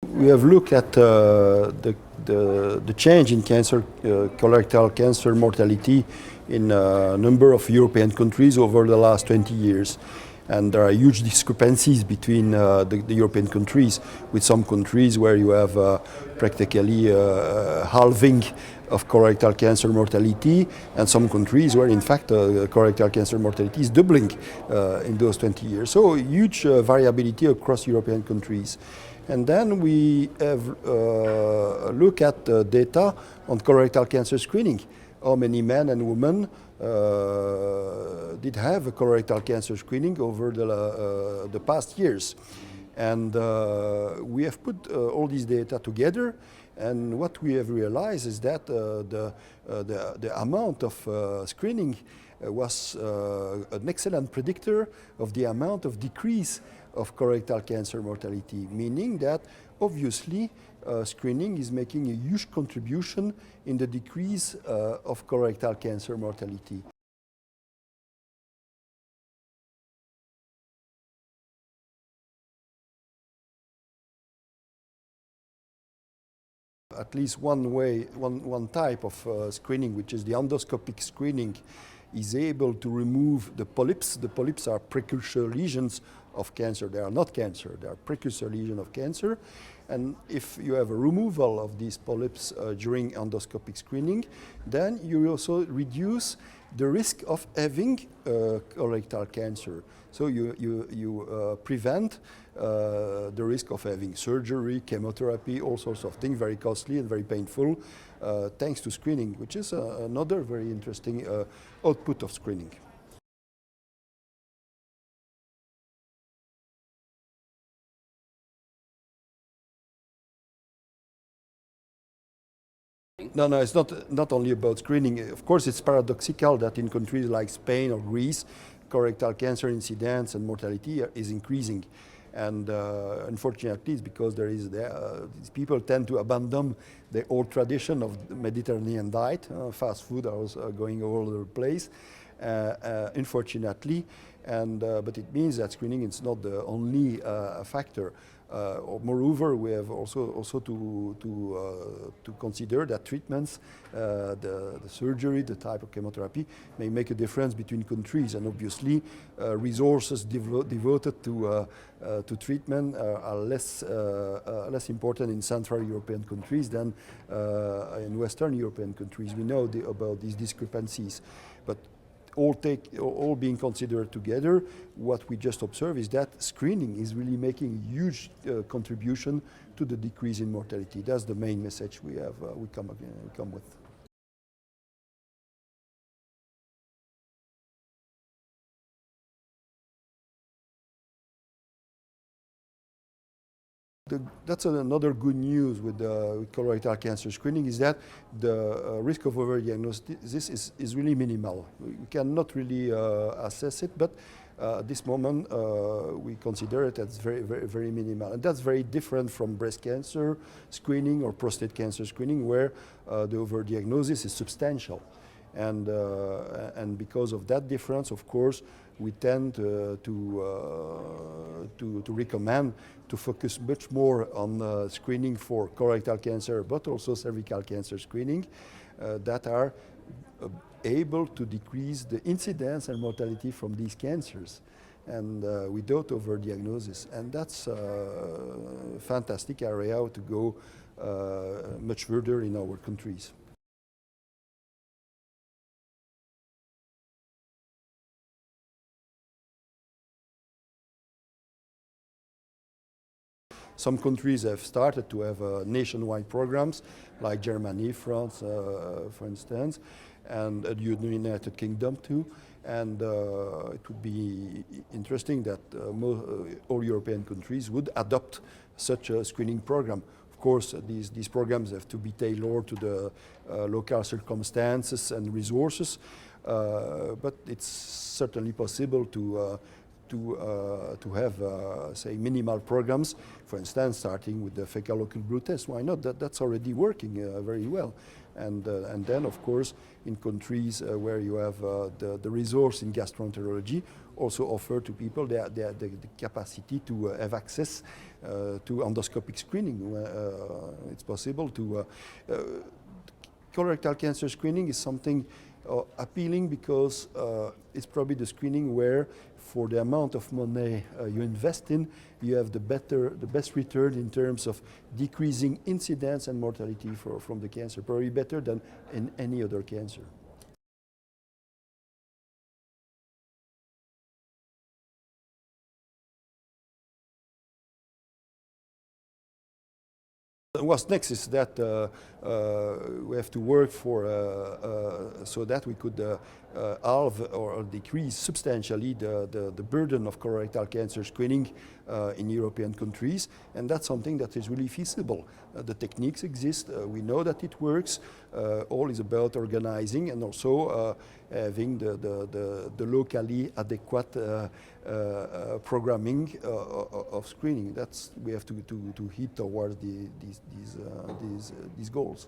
We have looked at the change in cancer, colorectal cancer mortality in a number of European countries over the last 20 years. And there are huge discrepancies between the European countries, with some countries where you have practically halving of colorectal cancer mortality, and some countries where in fact colorectal cancer mortality is doubling in those 20 years. So huge variability across European countries. And then we have look at data on colorectal cancer screening. How many men and women did have a colorectal cancer screening over the past years. And we have put all these data together, and what we have realized is that the amount of screening was an excellent predictor of the amount of decrease of colorectal cancer mortality, meaning that obviously screening is making a huge contribution in the decrease of colorectal cancer mortality. At least one type of screening, which is the endoscopic screening, is able to remove the polyps. The polyps are precursor lesions of cancer. They are not cancer, they are precursor lesions of cancer. And if you have a removal of these polyps during endoscopic screening, then you also reduce the risk of having colorectal cancer. So you prevent the risk of having surgery, chemotherapy, all sorts of things, very costly and very painful, thanks to screening, which is another very interesting output of screening. No, it's not only about screening. Of course, it's paradoxical that in countries like Spain or Greece, colorectal cancer incidence and mortality is increasing. And unfortunately, it's because these people tend to abandon the old tradition of the Mediterranean diet. Fast food is going all over the place, unfortunately. But it means that screening is not the only factor. Moreover, we have also to consider that treatments, the surgery, the type of chemotherapy may make a difference between countries, and obviously resources devoted to treatment are less important in Central European countries than in Western European countries. We know about these discrepancies, but all being considered together, what we just observe is that screening is really making a huge contribution to the decrease in mortality. That's the main message we come with. That's another good news with colorectal cancer screening, is that the risk of overdiagnosis is really minimal. We cannot really assess it, but at this moment we consider it as very minimal. And that's very different from breast cancer screening or prostate cancer screening, where the overdiagnosis is substantial. And because of that difference, of course, we tend to recommend to focus much more on screening for colorectal cancer, but also cervical cancer screening that are able to decrease the incidence and mortality from these cancers, and without overdiagnosis. And that's a fantastic area to go much further in our countries. Some countries have started to have nationwide programs, like Germany, France, for instance, and the United Kingdom too. And it would be interesting that all European countries would adopt such a screening program. Of course, these programs have to be tailored to the local circumstances and resources, but it's certainly possible to have, say, minimal programs, for instance, starting with the fecal occult blood test. Why not? That's already working very well. And then, of course, in countries where you have the resource in gastroenterology, also offer to people the capacity to have access to endoscopic screening. It's possible to colorectal cancer screening is something appealing because it's probably the screening where, for the amount of money you invest in, you have the best return in terms of decreasing incidence and mortality from the cancer, probably better than in any other cancer. What's next is that we have to work for so that we could halve or decrease substantially the burden of colorectal cancer screening in European countries, and that's something that is really feasible. The techniques exist, we know that it works. All is about organizing and also having the locally adequate programming of screening. We have to hit towards these goals.